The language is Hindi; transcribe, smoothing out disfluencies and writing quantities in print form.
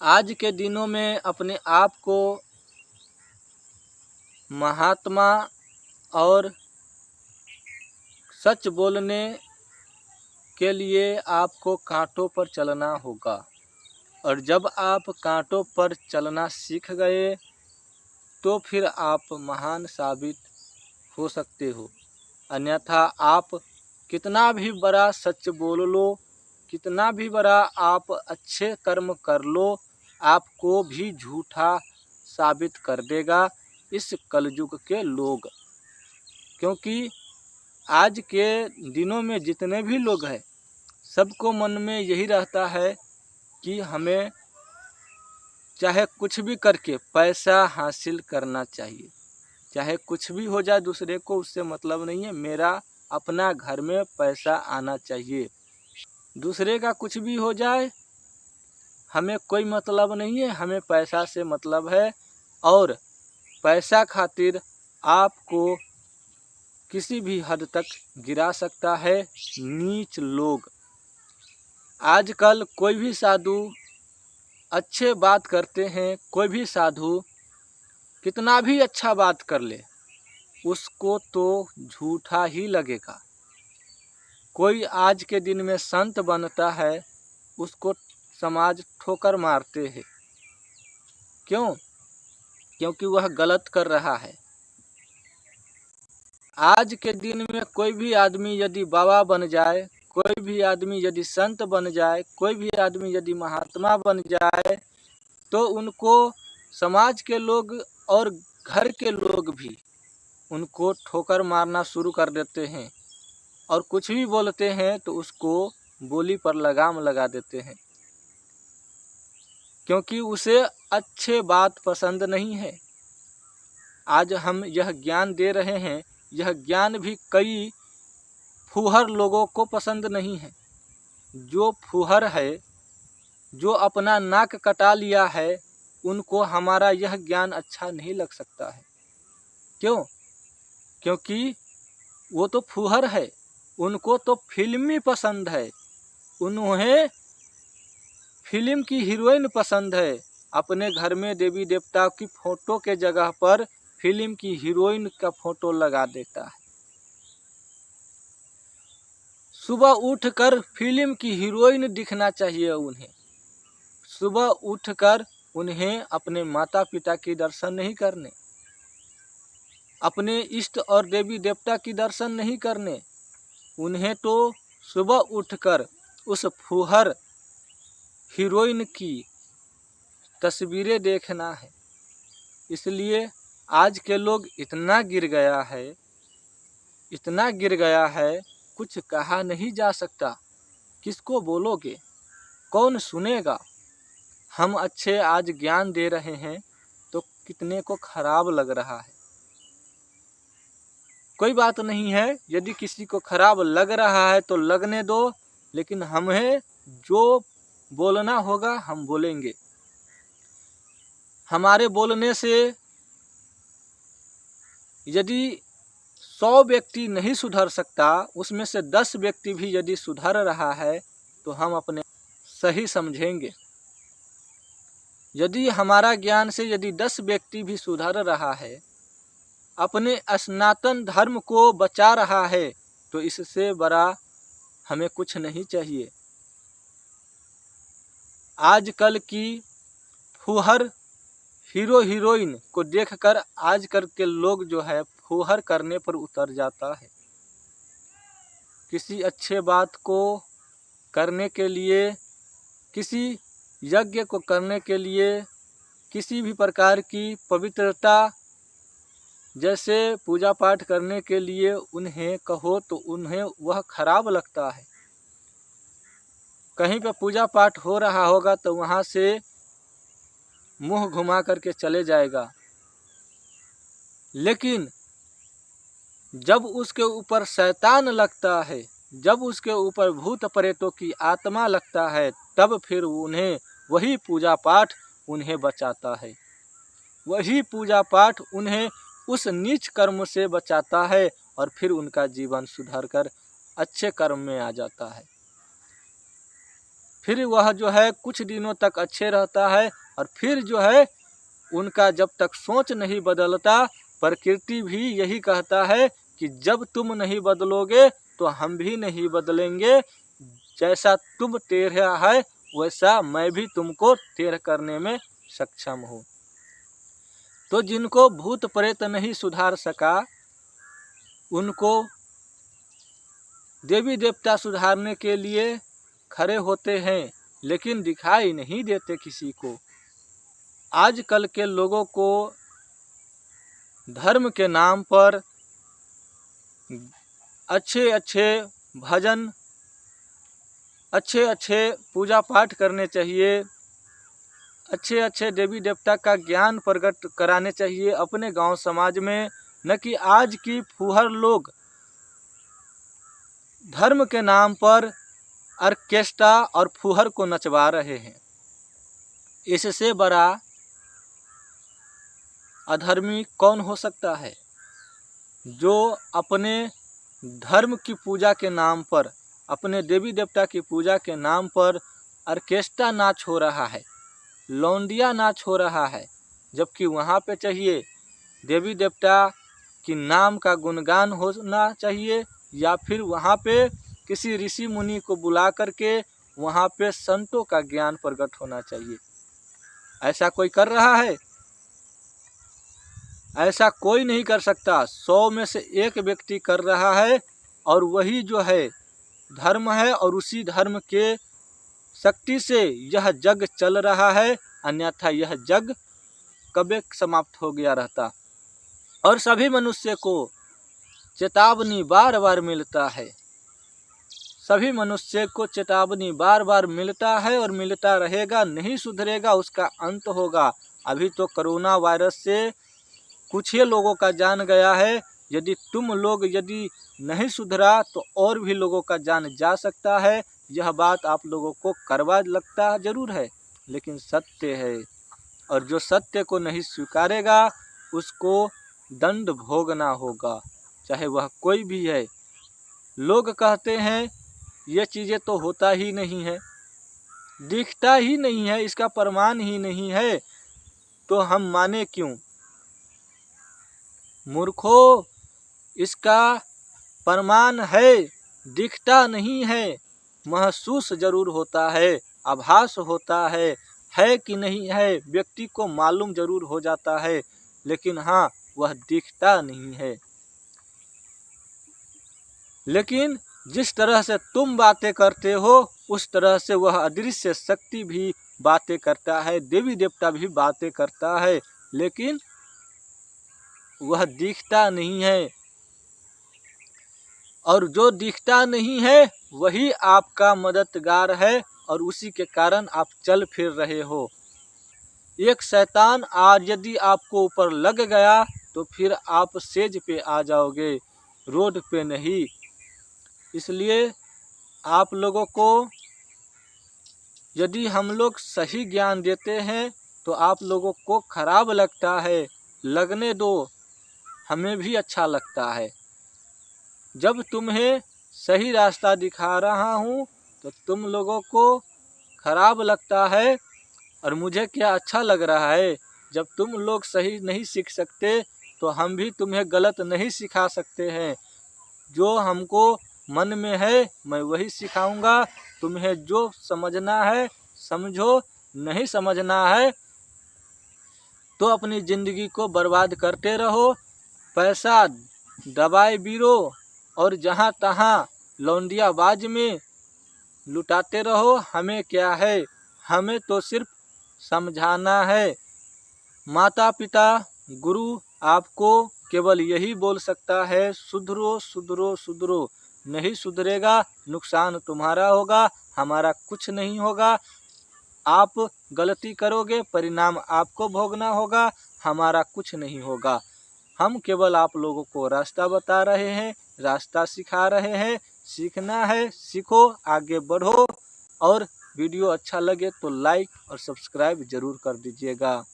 आज के दिनों में अपने आप को महात्मा और सच बोलने के लिए आपको कांटों पर चलना होगा। और जब आप कांटों पर चलना सीख गए तो फिर आप महान साबित हो सकते हो। अन्यथा आप कितना भी बड़ा सच बोल लो, कितना भी बड़ा आप अच्छे कर्म कर लो, आपको भी झूठा साबित कर देगा इस कलयुग के लोग। क्योंकि आज के दिनों में जितने भी लोग हैं, सबको मन में यही रहता है कि हमें चाहे कुछ भी करके पैसा हासिल करना चाहिए। चाहे कुछ भी हो जाए, दूसरे को उससे मतलब नहीं है, मेरा अपना घर में पैसा आना चाहिए। दूसरे का कुछ भी हो जाए, हमें कोई मतलब नहीं है, हमें पैसा से मतलब है। और पैसा खातिर आपको किसी भी हद तक गिरा सकता है नीच लोग। आजकल कोई भी साधु अच्छे बात करते हैं, कोई भी साधु कितना भी अच्छा बात कर ले, उसको तो झूठा ही लगेगा। कोई आज के दिन में संत बनता है, उसको समाज ठोकर मारते हैं। क्यों? क्योंकि वह गलत कर रहा है। आज के दिन में कोई भी आदमी यदि बाबा बन जाए, कोई भी आदमी यदि संत बन जाए, कोई भी आदमी यदि महात्मा बन जाए, तो उनको समाज के लोग और घर के लोग भी उनको ठोकर मारना शुरू कर देते हैं। और कुछ भी बोलते हैं तो उसको बोली पर लगाम लगा देते हैं, क्योंकि उसे अच्छे बात पसंद नहीं है। आज हम यह ज्ञान दे रहे हैं, यह ज्ञान भी कई फूहर लोगों को पसंद नहीं है। जो फूहर है, जो अपना नाक कटा लिया है, उनको हमारा यह ज्ञान अच्छा नहीं लग सकता है। क्यों? क्योंकि वो तो फूहर है, उनको तो फिल्मी पसंद है, उन्हें फिल्म की हीरोइन पसंद है। अपने घर में देवी देवता की फोटो के जगह पर फिल्म की हीरोइन का फोटो लगा देता है। सुबह उठकर फिल्म की हीरोइन दिखना चाहिए उन्हें। सुबह उठकर उन्हें अपने माता पिता की दर्शन नहीं करने, अपने इष्ट और देवी देवता की दर्शन नहीं करने। उन्हें तो सुबह उठकर उस फूहर हीरोइन की तस्वीरें देखना है। इसलिए आज के लोग इतना गिर गया है, इतना गिर गया है, कुछ कहा नहीं जा सकता। किसको बोलोगे? कौन सुनेगा? हम अच्छे आज ज्ञान दे रहे हैं तो कितने को खराब लग रहा है। कोई बात नहीं है, यदि किसी को खराब लग रहा है तो लगने दो, लेकिन हमें जो बोलना होगा हम बोलेंगे। हमारे बोलने से यदि 100 व्यक्ति नहीं सुधर सकता, उसमें से 10 व्यक्ति भी यदि सुधर रहा है तो हम अपने सही समझेंगे। यदि हमारा ज्ञान से यदि 10 व्यक्ति भी सुधर रहा है, अपने सनातन धर्म को बचा रहा है, तो इससे बड़ा हमें कुछ नहीं चाहिए। आजकल की फूहर हीरो हीरोइन को देखकर आजकल के लोग जो है फूहर करने पर उतर जाता है। किसी अच्छे बात को करने के लिए, किसी यज्ञ को करने के लिए, किसी भी प्रकार की पवित्रता जैसे पूजा पाठ करने के लिए उन्हें कहो तो उन्हें वह खराब लगता है। कहीं पे पूजा पाठ हो रहा होगा तो वहाँ से मुंह घुमा करके चले जाएगा। लेकिन जब उसके ऊपर शैतान लगता है, जब उसके ऊपर भूत प्रेतों की आत्मा लगता है, तब फिर उन्हें वही पूजा पाठ उन्हें बचाता है। वही पूजा पाठ उन्हें उस नीच कर्म से बचाता है और फिर उनका जीवन सुधर कर अच्छे कर्म में आ जाता है। फिर वह जो है कुछ दिनों तक अच्छे रहता है और फिर जो है उनका जब तक सोच नहीं बदलता, प्रकृति भी यही कहता है कि जब तुम नहीं बदलोगे तो हम भी नहीं बदलेंगे। जैसा तुम टेढ़ा है वैसा मैं भी तुमको टेढ़ करने में सक्षम हूँ। तो जिनको भूत प्रेत नहीं सुधार सका उनको देवी देवता सुधारने के लिए खड़े होते हैं, लेकिन दिखाई नहीं देते किसी को। आजकल के लोगों को धर्म के नाम पर अच्छे अच्छे भजन, अच्छे अच्छे पूजा पाठ करने चाहिए, अच्छे अच्छे देवी देवता का ज्ञान प्रकट कराने चाहिए अपने गांव समाज में, न कि आज की फूहड़ लोग धर्म के नाम पर ऑर्केस्ट्रा और फूहड़ को नचवा रहे हैं। इससे बड़ा अधर्मी कौन हो सकता है जो अपने धर्म की पूजा के नाम पर, अपने देवी देवता की पूजा के नाम पर ऑर्केस्ट्रा नाच हो रहा है, लौंडिया नाच हो रहा है, जबकि वहाँ पे चाहिए देवी देवता की नाम का गुणगान होना चाहिए, या फिर वहाँ पे किसी ऋषि मुनि को बुला करके वहाँ पे संतों का ज्ञान प्रकट होना चाहिए। ऐसा कोई कर रहा है? ऐसा कोई नहीं कर सकता। 100 में से एक व्यक्ति कर रहा है और वही जो है धर्म है, और उसी धर्म के शक्ति से यह जग चल रहा है, अन्यथा यह जग कब समाप्त हो गया रहता। और सभी मनुष्य को चेतावनी बार बार मिलता है, सभी मनुष्य को चेतावनी बार बार मिलता है और मिलता रहेगा। नहीं सुधरेगा उसका अंत होगा। अभी तो कोरोना वायरस से कुछ ही लोगों का जान गया है, यदि तुम लोग यदि नहीं सुधरा तो और भी लोगों का जान जा सकता है। यह बात आप लोगों को कड़वा लगता जरूर है, लेकिन सत्य है, और जो सत्य को नहीं स्वीकारेगा उसको दंड भोगना होगा, चाहे वह कोई भी है। लोग कहते हैं ये चीज़ें तो होता ही नहीं है, दिखता ही नहीं है, इसका प्रमाण ही नहीं है, तो हम माने क्यों? मूर्खों, इसका प्रमाण है, दिखता नहीं है, महसूस जरूर होता है, आभास होता है कि नहीं है, व्यक्ति को मालूम जरूर हो जाता है, लेकिन हाँ वह दिखता नहीं है। लेकिन जिस तरह से तुम बातें करते हो उस तरह से वह अदृश्य शक्ति भी बातें करता है, देवी देवता भी बातें करता है, लेकिन वह दिखता नहीं है। और जो दिखता नहीं है वही आपका मददगार है, और उसी के कारण आप चल फिर रहे हो। एक शैतान आज यदि आपको ऊपर लग गया तो फिर आप सेज पे आ जाओगे, रोड पे नहीं। इसलिए आप लोगों को यदि हम लोग सही ज्ञान देते हैं तो आप लोगों को खराब लगता है, लगने दो, हमें भी अच्छा लगता है। जब तुम्हें सही रास्ता दिखा रहा हूँ तो तुम लोगों को खराब लगता है, और मुझे क्या अच्छा लग रहा है। जब तुम लोग सही नहीं सीख सकते तो हम भी तुम्हें गलत नहीं सिखा सकते हैं। जो हमको मन में है मैं वही सिखाऊंगा, तुम्हें जो समझना है समझो, नहीं समझना है तो अपनी ज़िंदगी को बर्बाद करते रहो, पैसा दबाए बीरो और जहाँ तहाँ लौंडियाबाज में लुटाते रहो। हमें क्या है, हमें तो सिर्फ समझाना है। माता पिता गुरु आपको केवल यही बोल सकता है, सुधरो सुधरो सुधरो। नहीं सुधरेगा नुकसान तुम्हारा होगा, हमारा कुछ नहीं होगा। आप गलती करोगे परिणाम आपको भोगना होगा, हमारा कुछ नहीं होगा। हम केवल आप लोगों को रास्ता बता रहे हैं, रास्ता सिखा रहे हैं। सीखना है सीखो, आगे बढ़ो, और वीडियो अच्छा लगे तो लाइक और सब्सक्राइब जरूर कर दीजिएगा।